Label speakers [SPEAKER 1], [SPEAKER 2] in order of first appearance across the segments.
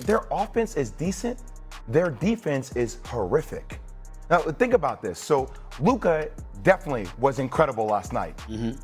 [SPEAKER 1] Their offense is decent, their defense is horrific. Now, think about this. So, Luka definitely was incredible last night.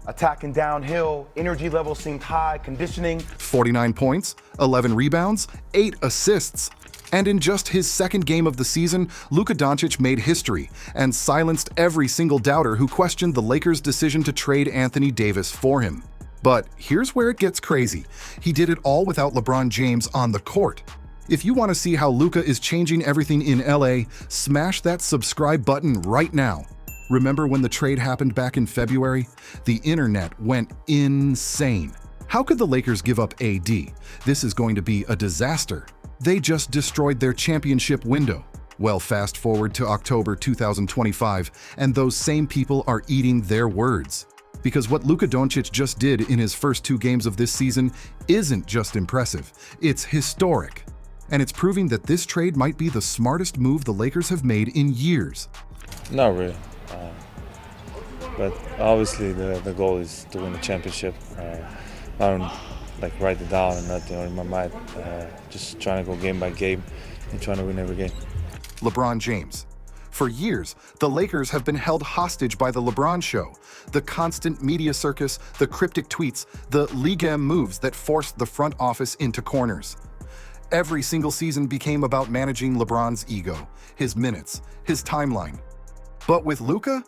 [SPEAKER 1] Attacking downhill, energy level seemed high, conditioning.
[SPEAKER 2] 49 points, 11 rebounds, 8 assists. And in just his second game of the season, Luka Dončić made history and silenced every single doubter who questioned the Lakers' decision to trade Anthony Davis for him. But here's where it gets crazy. He did it all without LeBron James on the court. If you want to see how Luka is changing everything in LA, smash that subscribe button right now. Remember when the trade happened back in February? The internet went insane. How could the Lakers give up AD? This is going to be a disaster. They just destroyed their championship window. Well, fast forward to October 2025, and those same people are eating their words. Because what Luka Dončić just did in his first 2 games of this season isn't just impressive, it's historic. And it's proving that this trade might be the smartest move the Lakers have made in years.
[SPEAKER 3] Not really. But obviously the goal is to win the championship. I don't write it down and nothing in my mind. Just trying to go game by game and trying to win every game.
[SPEAKER 2] LeBron James. For years, the Lakers have been held hostage by the LeBron show, the constant media circus, the cryptic tweets, the ligam moves that forced the front office into corners. Every single season became about managing LeBron's ego, his minutes, his timeline. But with Luka,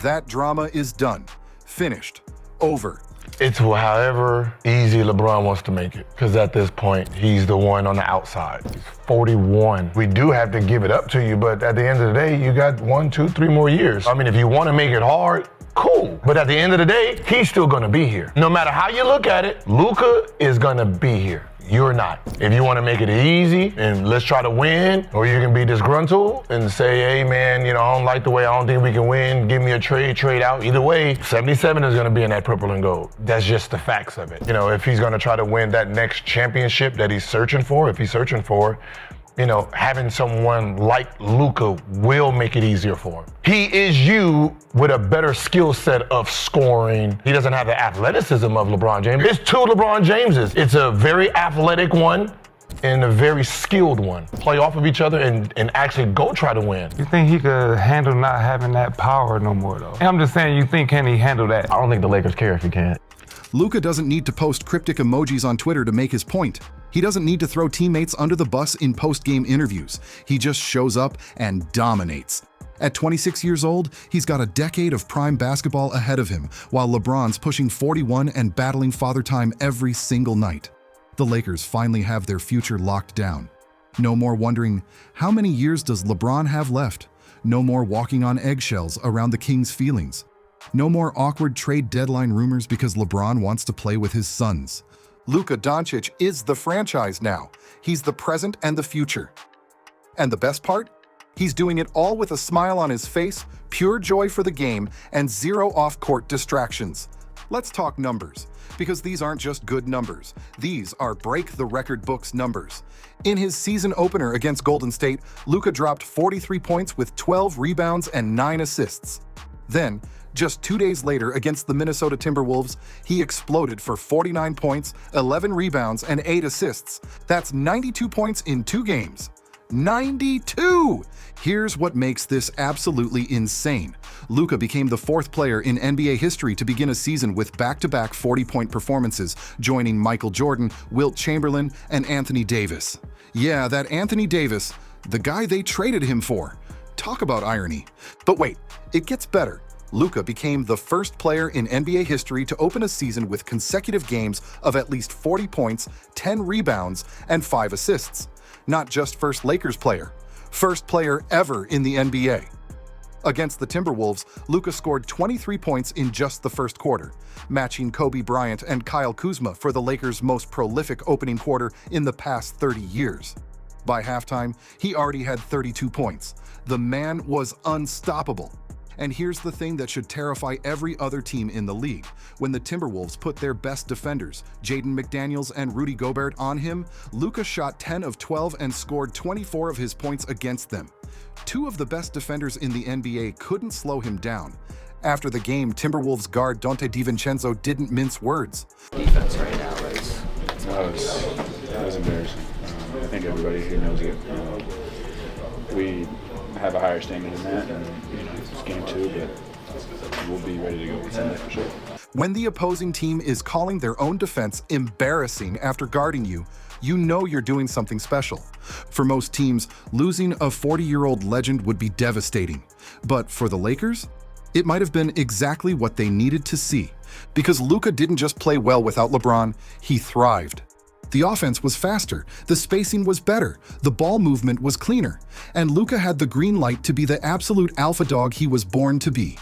[SPEAKER 2] that drama is done, finished, over.
[SPEAKER 4] It's however easy LeBron wants to make it, because at this point, he's the one on the outside. He's 41. We do have to give it up to you, but at the end of the day, you got 1, 2, 3 more years. I mean, if you want to make it hard, cool. But at the end of the day, he's still going to be here. No matter how you look at it, Luka is going to be here. You're not. If you want to make it easy and let's try to win, or you can be disgruntled and say, hey man, I don't like the way, I don't think we can win, give me a trade out. Either way, 77 is going to be in that purple and gold. That's just the facts of it. If he's going to try to win that next championship that he's searching for, having someone like Luka will make it easier for him. He is you with a better skill set of scoring. He doesn't have the athleticism of LeBron James. It's 2 LeBron Jameses. It's a very athletic one and a very skilled one. Play off of each other and actually go try to win.
[SPEAKER 5] You think he could handle not having that power no more, though? I'm just saying, can he handle that?
[SPEAKER 4] I don't think the Lakers care if he can't.
[SPEAKER 2] Luka doesn't need to post cryptic emojis on Twitter to make his point. He doesn't need to throw teammates under the bus in post-game interviews. He just shows up and dominates. At 26 years old, he's got a decade of prime basketball ahead of him, while LeBron's pushing 41 and battling father time every single night. The Lakers finally have their future locked down. No more wondering, how many years does LeBron have left? No more walking on eggshells around the Kings' feelings. No more awkward trade deadline rumors because LeBron wants to play with his sons. Luka Dončić is the franchise now. He's the present and the future. And the best part? He's doing it all with a smile on his face, pure joy for the game, and 0 off-court distractions. Let's talk numbers, because these aren't just good numbers. These are break the record books numbers. In his season opener against Golden State, Luka dropped 43 points with 12 rebounds and 9 assists. Then, just 2 days later against the Minnesota Timberwolves, he exploded for 49 points, 11 rebounds, and 8 assists. That's 92 points in 2 games. 92! Here's what makes this absolutely insane. Luka became the 4th player in NBA history to begin a season with back-to-back 40-point performances, joining Michael Jordan, Wilt Chamberlain, and Anthony Davis. Yeah, that Anthony Davis, the guy they traded him for. Talk about irony. But wait, it gets better. Luka became the first player in NBA history to open a season with consecutive games of at least 40 points, 10 rebounds, and 5 assists. Not just first Lakers player, first player ever in the NBA. Against the Timberwolves, Luka scored 23 points in just the first quarter, matching Kobe Bryant and Kyle Kuzma for the Lakers' most prolific opening quarter in the past 30 years. By halftime, he already had 32 points. The man was unstoppable. And here's the thing that should terrify every other team in the league. When the Timberwolves put their best defenders, Jaden McDaniels and Rudy Gobert, on him, Luka shot 10 of 12 and scored 24 of his points against them. Two of the best defenders in the NBA couldn't slow him down. After the game, Timberwolves guard Donte DiVincenzo didn't mince words.
[SPEAKER 6] Defense right now
[SPEAKER 7] That was embarrassing. I think everybody here knows it. We have a higher standard than that, and it's game 2, but we'll be ready to go Sunday for sure.
[SPEAKER 2] When the opposing team is calling their own defense embarrassing after guarding you, you know you're doing something special. For most teams, losing a 40-year-old legend would be devastating. But for the Lakers, it might have been exactly what they needed to see. Because Luka didn't just play well without LeBron, he thrived. The offense was faster, the spacing was better, the ball movement was cleaner, and Luka had the green light to be the absolute alpha dog he was born to be.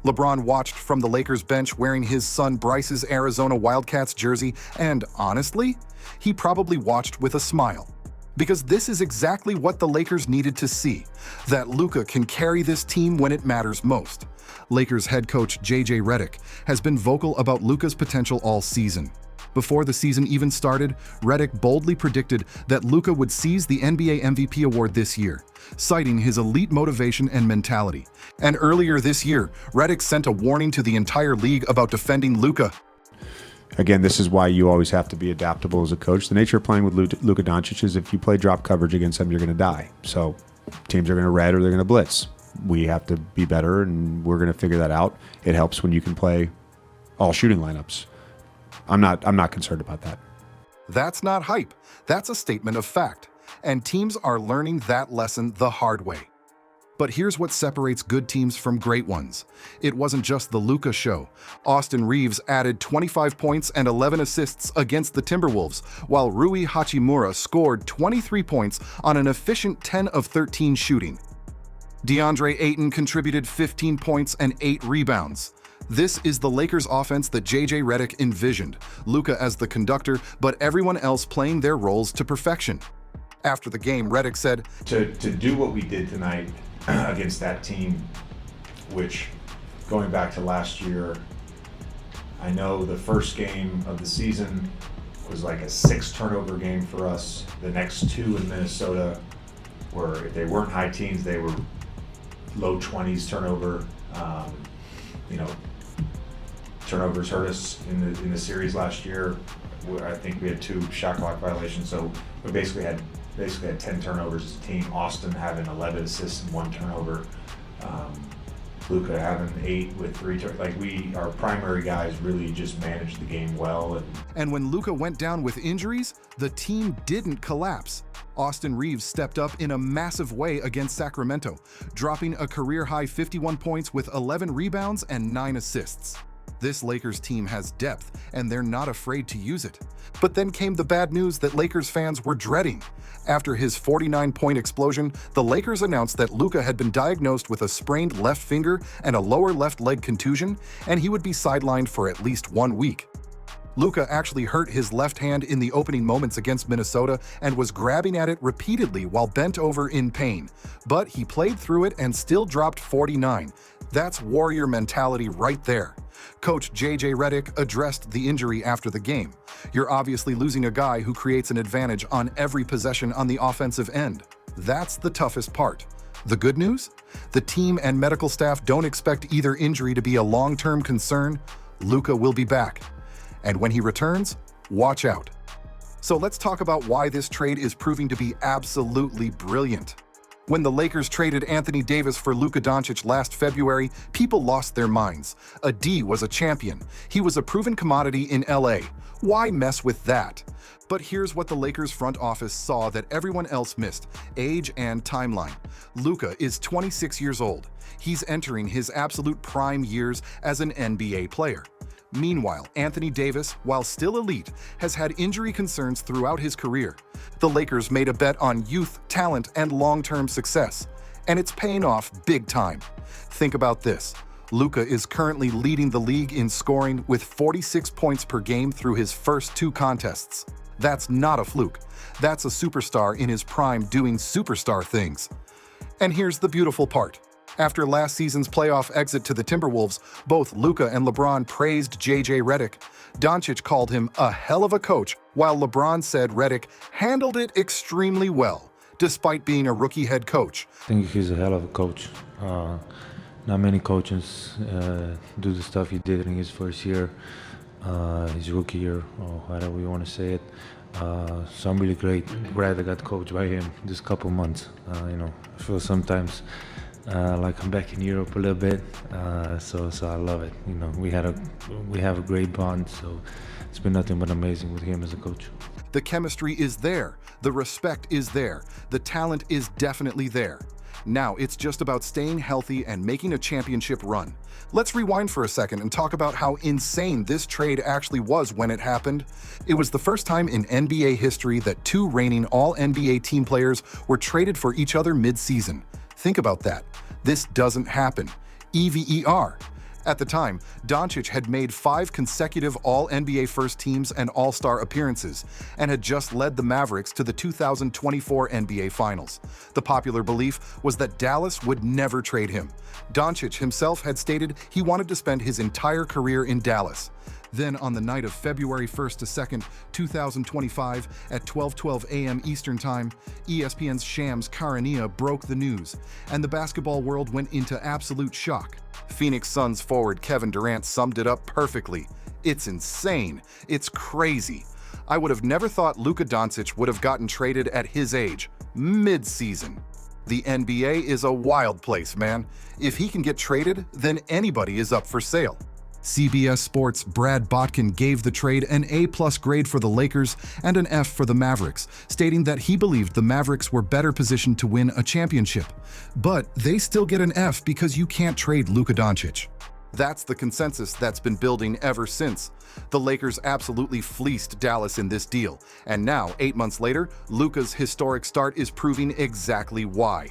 [SPEAKER 2] LeBron watched from the Lakers bench wearing his son Bryce's Arizona Wildcats jersey, and honestly, he probably watched with a smile. Because this is exactly what the Lakers needed to see, that Luka can carry this team when it matters most. Lakers head coach JJ Redick has been vocal about Luka's potential all season. Before the season even started, Redick boldly predicted that Luka would seize the NBA MVP award this year, citing his elite motivation and mentality. And earlier this year, Redick sent a warning to the entire league about defending Luka.
[SPEAKER 8] Again, this is why you always have to be adaptable as a coach. The nature of playing with Luka Dončić is if you play drop coverage against him, you're going to die. So teams are going to red or they're going to blitz. We have to be better, and we're going to figure that out. It helps when you can play all shooting lineups. I'm not concerned about that.
[SPEAKER 2] That's not hype. That's a statement of fact. And teams are learning that lesson the hard way. But here's what separates good teams from great ones. It wasn't just the Luka show. Austin Reeves added 25 points and 11 assists against the Timberwolves, while Rui Hachimura scored 23 points on an efficient 10 of 13 shooting. DeAndre Ayton contributed 15 points and 8 rebounds. This is the Lakers offense that JJ Redick envisioned, Luka as the conductor, but everyone else playing their roles to perfection. After the game, Redick said,
[SPEAKER 9] To do what we did tonight against that team, which, going back to last year, I know the first game of the season was like a 6-turnover game for us. The next 2 in Minnesota were, if they weren't high teens, they were low 20s turnover. Turnovers hurt us in the series last year. I think we had 2 shot clock violations, so we basically had 10 turnovers as a team. Austin having 11 assists and 1 turnover. Luka having 8 with 3 turnovers. Our primary guys really just managed the game well.
[SPEAKER 2] And when Luka went down with injuries, the team didn't collapse. Austin Reeves stepped up in a massive way against Sacramento, dropping a career-high 51 points with 11 rebounds and 9 assists. This Lakers team has depth, and they're not afraid to use it. But then came the bad news that Lakers fans were dreading. After his 49-point explosion, the Lakers announced that Luka had been diagnosed with a sprained left finger and a lower left leg contusion, and he would be sidelined for at least 1 week. Luka actually hurt his left hand in the opening moments against Minnesota and was grabbing at it repeatedly while bent over in pain. But he played through it and still dropped 49. That's warrior mentality right there. Coach JJ Redick addressed the injury after the game. You're obviously losing a guy who creates an advantage on every possession on the offensive end. That's the toughest part. The good news? The team and medical staff don't expect either injury to be a long-term concern. Luka will be back. And when he returns, watch out. So let's talk about why this trade is proving to be absolutely brilliant. When the Lakers traded Anthony Davis for Luka Dončić last February, people lost their minds. A D was a champion. He was a proven commodity in LA. Why mess with that? But here's what the Lakers front office saw that everyone else missed: age and timeline. Luka is 26 years old. He's entering his absolute prime years as an NBA player. Meanwhile, Anthony Davis, while still elite, has had injury concerns throughout his career. The Lakers made a bet on youth, talent, and long-term success, and it's paying off big time. Think about this. Luka is currently leading the league in scoring with 46 points per game through his first 2 contests. That's not a fluke. That's a superstar in his prime doing superstar things. And here's the beautiful part. After last season's playoff exit to the Timberwolves, both Luka and LeBron praised JJ Redick. Dončić called him a hell of a coach, while LeBron said Redick handled it extremely well, despite being a rookie head coach.
[SPEAKER 3] I think he's a hell of a coach. Not many coaches do the stuff he did in his first year, his rookie year, or whatever you want to say it. So I'm really glad I got coached by him this couple months. I feel sometimes like I'm back in Europe a little bit, so I love it. We have a great bond, so it's been nothing but amazing with him as a coach.
[SPEAKER 2] The chemistry is there, the respect is there, the talent is definitely there. Now it's just about staying healthy and making a championship run. Let's rewind for a second and talk about how insane this trade actually was when it happened. It was the first time in NBA history that two reigning All-NBA team players were traded for each other mid-season. Think about that. This doesn't happen. EVER. At the time, Dončić had made 5 consecutive All-NBA first teams and All-Star appearances, and had just led the Mavericks to the 2024 NBA Finals. The popular belief was that Dallas would never trade him. Dončić himself had stated he wanted to spend his entire career in Dallas. Then on the night of February 1st to 2nd, 2025, at 12:12 a.m. Eastern Time, ESPN's Shams Charania broke the news, and the basketball world went into absolute shock. Phoenix Suns forward Kevin Durant summed it up perfectly. It's insane. It's crazy. I would have never thought Luka Dončić would have gotten traded at his age, mid-season. The NBA is a wild place, man. If he can get traded, then anybody is up for sale. CBS Sports' Brad Botkin gave the trade an A+ grade for the Lakers and an F for the Mavericks, stating that he believed the Mavericks were better positioned to win a championship. But they still get an F because you can't trade Luka Dončić. That's the consensus that's been building ever since. The Lakers absolutely fleeced Dallas in this deal, and now, 8 months later, Luka's historic start is proving exactly why.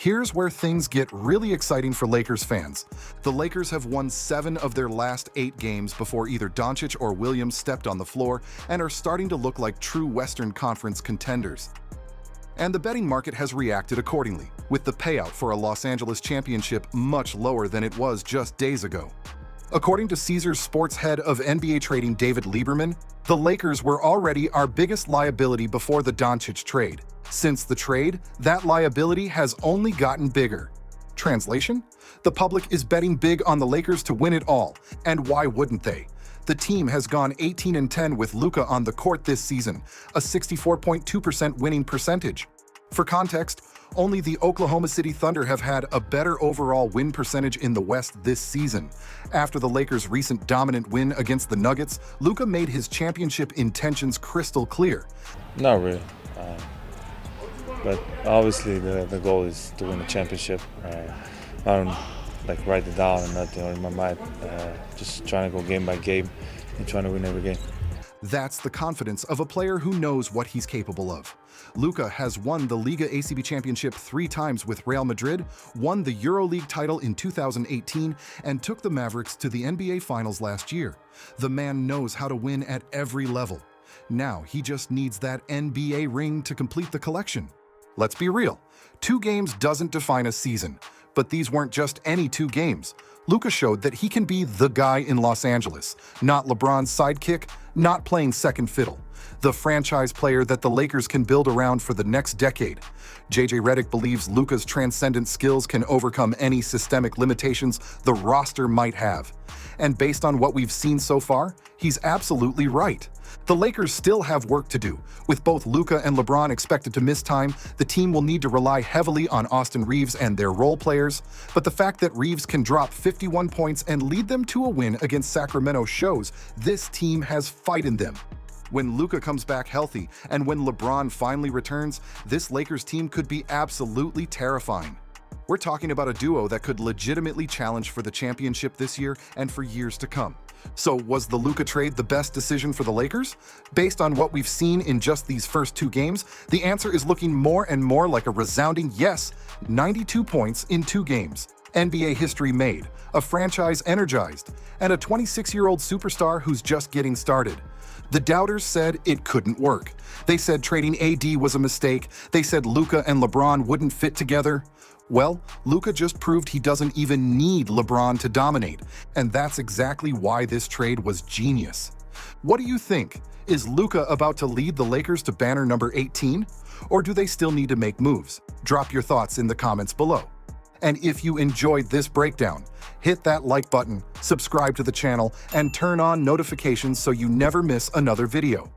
[SPEAKER 2] Here's where things get really exciting for Lakers fans. The Lakers have won 7 of their last 8 games before either Dončić or Williams stepped on the floor and are starting to look like true Western Conference contenders. And the betting market has reacted accordingly, with the payout for a Los Angeles championship much lower than it was just days ago. According to Caesars Sports head of NBA trading David Lieberman, the Lakers were already our biggest liability before the Dončić trade. Since the trade, that liability has only gotten bigger. Translation? The public is betting big on the Lakers to win it all, and why wouldn't they? The team has gone 18-10 with Luka on the court this season, a 64.2% winning percentage. For context, only the Oklahoma City Thunder have had a better overall win percentage in the West this season. After the Lakers' recent dominant win against the Nuggets, Luka made his championship intentions crystal clear.
[SPEAKER 3] Not really. But obviously the goal is to win a championship. I don't write it down and nothing in my mind. Just trying to go game by game and trying to win every game.
[SPEAKER 2] That's the confidence of a player who knows what he's capable of. Luka has won the Liga ACB championship 3 times with Real Madrid, won the EuroLeague title in 2018, and took the Mavericks to the NBA Finals last year. The man knows how to win at every level. Now he just needs that NBA ring to complete the collection. Let's be real, 2 games doesn't define a season, but these weren't just any 2 games. Luka showed that he can be the guy in Los Angeles, not LeBron's sidekick, not playing second fiddle. The franchise player that the Lakers can build around for the next decade. JJ Redick believes Luka's transcendent skills can overcome any systemic limitations the roster might have. And based on what we've seen so far, he's absolutely right. The Lakers still have work to do. With both Luka and LeBron expected to miss time, the team will need to rely heavily on Austin Reeves and their role players. But the fact that Reeves can drop 51 points and lead them to a win against Sacramento shows this team has fight in them. When Luka comes back healthy and when LeBron finally returns, this Lakers team could be absolutely terrifying. We're talking about a duo that could legitimately challenge for the championship this year and for years to come. So was the Luka trade the best decision for the Lakers? Based on what we've seen in just these first 2 games, the answer is looking more and more like a resounding yes, 92 points in 2 games. NBA history made, a franchise energized, and a 26-year-old superstar who's just getting started. The doubters said it couldn't work. They said trading AD was a mistake. They said Luka and LeBron wouldn't fit together. Well, Luka just proved he doesn't even need LeBron to dominate, and that's exactly why this trade was genius. What do you think? Is Luka about to lead the Lakers to banner number 18? Or do they still need to make moves? Drop your thoughts in the comments below. And if you enjoyed this breakdown, hit that like button, subscribe to the channel, and turn on notifications so you never miss another video.